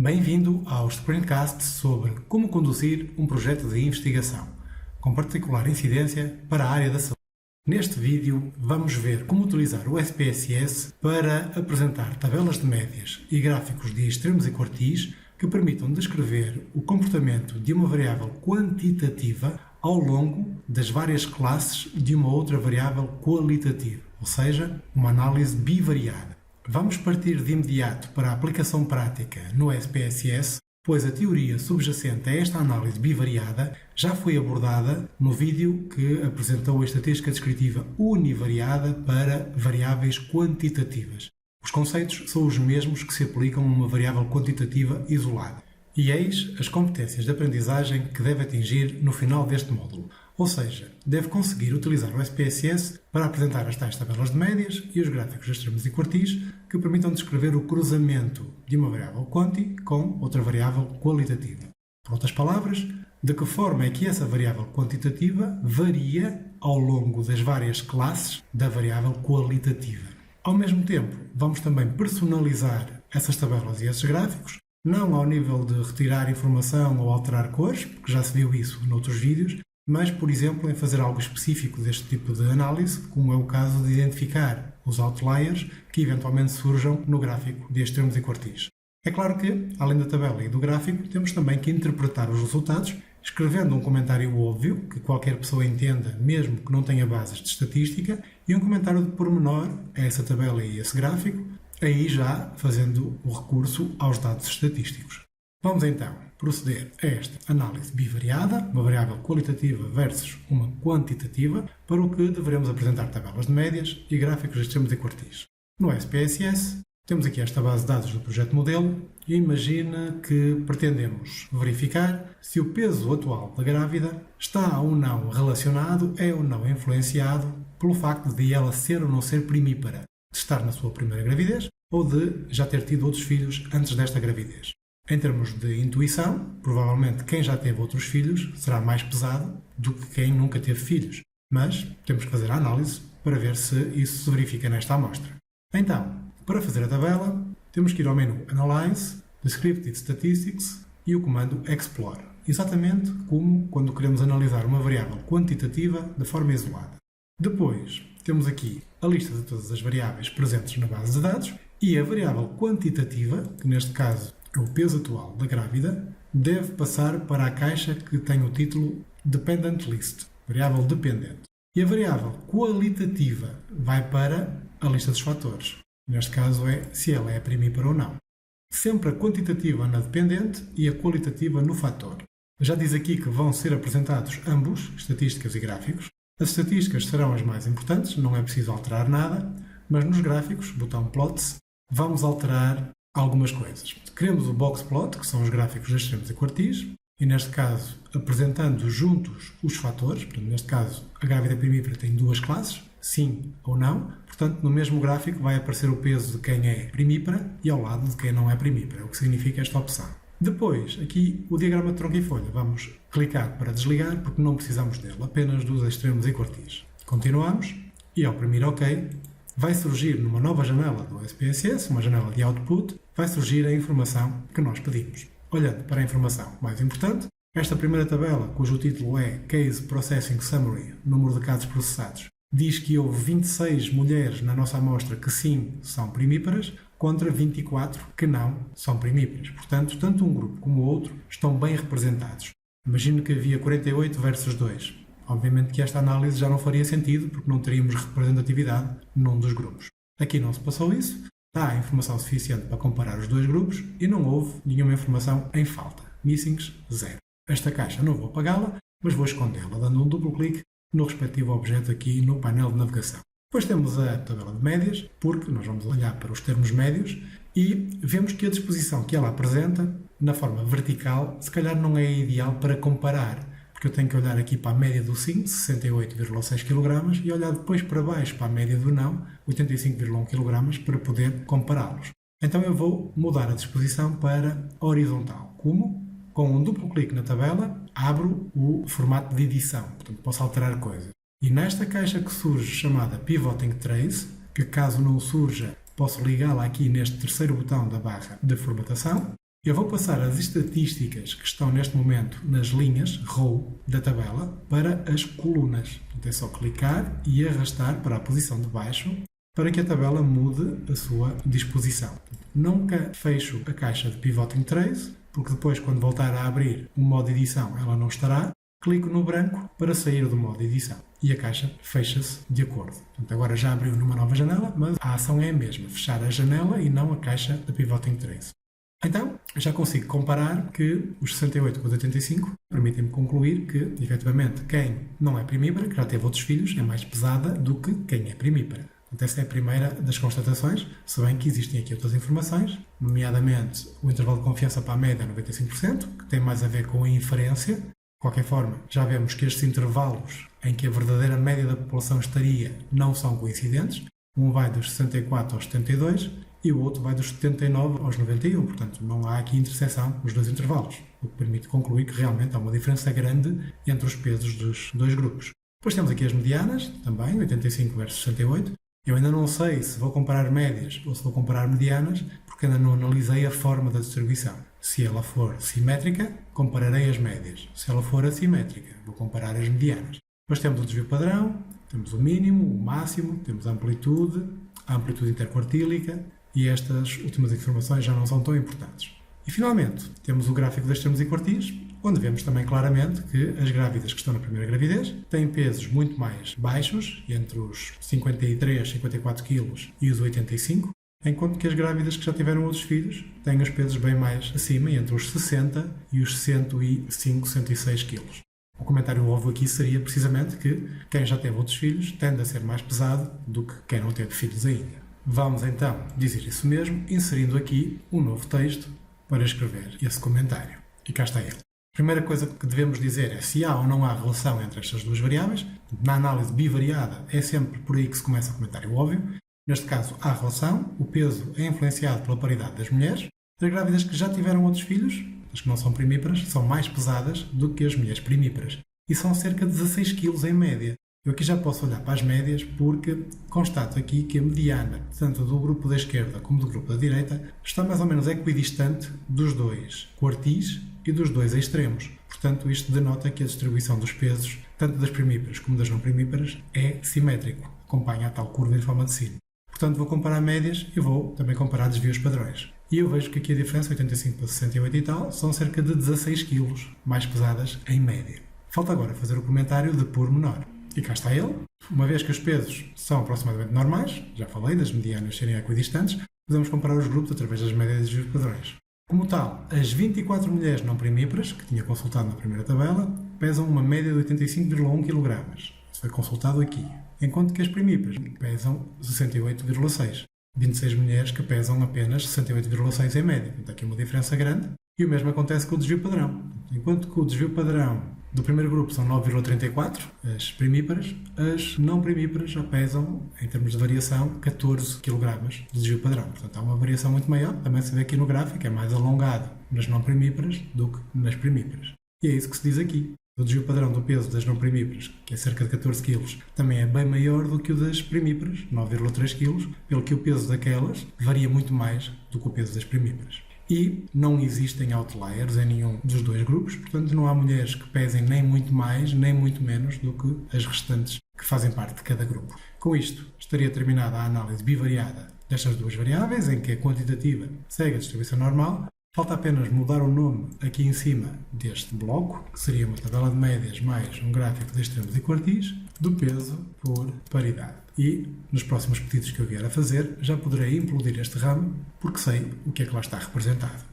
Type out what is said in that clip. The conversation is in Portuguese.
Bem-vindo ao Sprintcast sobre como conduzir um projeto de investigação, com particular incidência para a área da saúde. Neste vídeo vamos ver como utilizar o SPSS para apresentar tabelas de médias e gráficos de extremos e quartis que permitam descrever o comportamento de uma variável quantitativa ao longo das várias classes de uma outra variável qualitativa, ou seja, uma análise bivariada. Vamos partir de imediato para a aplicação prática no SPSS, pois a teoria subjacente a esta análise bivariada já foi abordada no vídeo que apresentou a estatística descritiva univariada para variáveis quantitativas. Os conceitos são os mesmos que se aplicam a uma variável quantitativa isolada. E eis as competências de aprendizagem que deve atingir no final deste módulo. Ou seja, deve conseguir utilizar o SPSS para apresentar as tais tabelas de médias e os gráficos de extremos e quartis que permitam descrever o cruzamento de uma variável quanti com outra variável qualitativa. Por outras palavras, de que forma é que essa variável quantitativa varia ao longo das várias classes da variável qualitativa. Ao mesmo tempo, vamos também personalizar essas tabelas e esses gráficos, não ao nível de retirar informação ou alterar cores, porque já se viu isso noutros vídeos, mas, por exemplo, em fazer algo específico deste tipo de análise, como é o caso de identificar os outliers que eventualmente surjam no gráfico de extremos e quartis. É claro que, além da tabela e do gráfico, temos também que interpretar os resultados, escrevendo um comentário óbvio, que qualquer pessoa entenda, mesmo que não tenha bases de estatística, e um comentário de pormenor a essa tabela e esse gráfico, aí já fazendo o recurso aos dados estatísticos. Vamos então proceder a esta análise bivariada, uma variável qualitativa versus uma quantitativa, para o que deveremos apresentar tabelas de médias e gráficos de extremos e quartis. No SPSS, temos aqui esta base de dados do projeto modelo e imagina que pretendemos verificar se o peso atual da grávida está ou não relacionado, é ou não influenciado pelo facto de ela ser ou não ser primípara, de estar na sua primeira gravidez ou de já ter tido outros filhos antes desta gravidez. Em termos de intuição, provavelmente quem já teve outros filhos será mais pesado do que quem nunca teve filhos, mas temos que fazer a análise para ver se isso se verifica nesta amostra. Então, para fazer a tabela, temos que ir ao menu Analyze, Descriptive Statistics e o comando Explore, exatamente como quando queremos analisar uma variável quantitativa de forma isolada. Depois, temos aqui a lista de todas as variáveis presentes na base de dados e a variável quantitativa, que neste caso é o peso atual da grávida, deve passar para a caixa que tem o título Dependent List, variável dependente. E a variável qualitativa vai para a lista dos fatores. Neste caso é se ela é primípara ou não. Sempre a quantitativa na dependente e a qualitativa no fator. Já diz aqui que vão ser apresentados ambos, estatísticas e gráficos. As estatísticas serão as mais importantes, não é preciso alterar nada, mas nos gráficos, botão Plots, vamos alterar algumas coisas. Queremos o box plot, que são os gráficos de extremos e quartis, e neste caso apresentando juntos os fatores, portanto, neste caso a grávida primípara tem duas classes, sim ou não, portanto no mesmo gráfico vai aparecer o peso de quem é primípara e ao lado de quem não é primípara, o que significa esta opção. Depois, aqui o diagrama de tronco e folha, vamos clicar para desligar porque não precisamos dele, apenas dos extremos e quartis. Continuamos e ao oprimir OK, vai surgir numa nova janela do SPSS, uma janela de output, vai surgir a informação que nós pedimos. Olhando para a informação mais importante, esta primeira tabela, cujo título é Case Processing Summary, número de casos processados, diz que houve 26 mulheres na nossa amostra que sim são primíparas, contra 24 que não são primíparas. Portanto, tanto um grupo como o outro estão bem representados. Imagino que havia 48 versus 2. Obviamente que esta análise já não faria sentido, porque não teríamos representatividade num dos grupos. Aqui não se passou isso, há informação suficiente para comparar os dois grupos e não houve nenhuma informação em falta. Missings, 0. Esta caixa não vou apagá-la, mas vou escondê-la, dando um duplo clique no respectivo objeto aqui no painel de navegação. Depois temos a tabela de médias, porque nós vamos olhar para os termos médios e vemos que a disposição que ela apresenta, na forma vertical, se calhar não é ideal para comparar, porque eu tenho que olhar aqui para a média do sim, 68,6 kg, e olhar depois para baixo para a média do não, 85,1 kg, para poder compará-los. Então eu vou mudar a disposição para horizontal. Como? Com um duplo clique na tabela, abro o formato de edição, portanto posso alterar coisas. E nesta caixa que surge, chamada Pivoting Trace, que caso não surja, posso ligá-la aqui neste terceiro botão da barra de formatação, Eu vou passar as estatísticas que estão neste momento nas linhas, row, da tabela, para as colunas. Portanto, é só clicar e arrastar para a posição de baixo para que a tabela mude a sua disposição. Nunca fecho a caixa de Pivoting Trace, porque depois, quando voltar a abrir o modo edição, ela não estará. Clico no branco para sair do modo edição e a caixa fecha-se de acordo. Portanto, agora já abriu numa nova janela, mas a ação é a mesma, fechar a janela e não a caixa de Pivoting Trace. Então, já consigo comparar que os 68 com os 85 permitem-me concluir que, efetivamente, quem não é primípara, que já teve outros filhos, é mais pesada do que quem é primípara. Portanto, essa é a primeira das constatações, se bem que existem aqui outras informações, nomeadamente o intervalo de confiança para a média é 95%, que tem mais a ver com a inferência. De qualquer forma, já vemos que estes intervalos em que a verdadeira média da população estaria não são coincidentes. Um vai dos 64 aos 72 e o outro vai dos 79 aos 91. Portanto, não há aqui interseção nos dois intervalos, o que permite concluir que realmente há uma diferença grande entre os pesos dos dois grupos. Depois temos aqui as medianas, também, 85 versus 68. Eu ainda não sei se vou comparar médias ou se vou comparar medianas, porque ainda não analisei a forma da distribuição. Se ela for simétrica, compararei as médias. Se ela for assimétrica, vou comparar as medianas. Depois temos o desvio padrão, temos o mínimo, o máximo, temos a amplitude interquartílica e estas últimas informações já não são tão importantes. E finalmente, temos o gráfico das termos e quartis, onde vemos também claramente que as grávidas que estão na primeira gravidez têm pesos muito mais baixos, entre os 53, 54 kg e os 85, enquanto que as grávidas que já tiveram outros filhos têm os pesos bem mais acima, entre os 60 e os 105, 106 kg. O comentário óbvio aqui seria precisamente que quem já teve outros filhos tende a ser mais pesado do que quem não teve filhos ainda. Vamos então dizer isso mesmo, inserindo aqui um novo texto para escrever esse comentário. E cá está ele. A primeira coisa que devemos dizer é se há ou não há relação entre estas duas variáveis. Na análise bivariada é sempre por aí que se começa o comentário óbvio. Neste caso, há relação. O peso é influenciado pela paridade das mulheres. As grávidas que já tiveram outros filhos, as que não são primíparas, são mais pesadas do que as mulheres primíparas. E são cerca de 16 kg em média. Eu aqui já posso olhar para as médias porque constato aqui que a mediana, tanto do grupo da esquerda como do grupo da direita, está mais ou menos equidistante dos dois quartis e dos dois extremos. Portanto, isto denota que a distribuição dos pesos, tanto das primíparas como das não primíparas, é simétrico. Acompanha a tal curva em forma de sino. Portanto, vou comparar médias e vou também comparar desvios padrões. E eu vejo que aqui a diferença, 85 para 68 e tal, são cerca de 16 kg mais pesadas em média. Falta agora fazer o comentário de pormenor. E cá está ele. Uma vez que os pesos são aproximadamente normais, já falei das medianas serem equidistantes, podemos comparar os grupos através das médias e desvios padrões. Como tal, as 24 mulheres não primíparas, que tinha consultado na primeira tabela, pesam uma média de 85,1 kg. Isso foi consultado aqui. Enquanto que as primíparas pesam 68,6. 26 mulheres que pesam apenas 68,6 em média. Portanto, aqui uma diferença grande. E o mesmo acontece com o desvio padrão. Enquanto que o desvio padrão do primeiro grupo são 9,34, as primíparas, as não primíparas já pesam, em termos de variação, 14 kg de desvio padrão. Portanto, há uma variação muito maior. Também se vê aqui no gráfico, é mais alongado nas não primíparas do que nas primíparas. E é isso que se diz aqui. O desvio padrão do peso das não primíparas, que é cerca de 14 kg, também é bem maior do que o das primíparas, 9,3 kg, pelo que o peso daquelas varia muito mais do que o peso das primíparas. E não existem outliers em nenhum dos dois grupos, portanto não há mulheres que pesem nem muito mais nem muito menos do que as restantes que fazem parte de cada grupo. Com isto, estaria terminada a análise bivariada destas duas variáveis, em que a quantitativa segue a distribuição normal. Falta apenas mudar o nome aqui em cima deste bloco, que seria uma tabela de médias mais um gráfico de extremos e quartis, do peso por paridade. E, nos próximos pedidos que eu vier a fazer, já poderei implodir este ramo, porque sei o que é que lá está representado.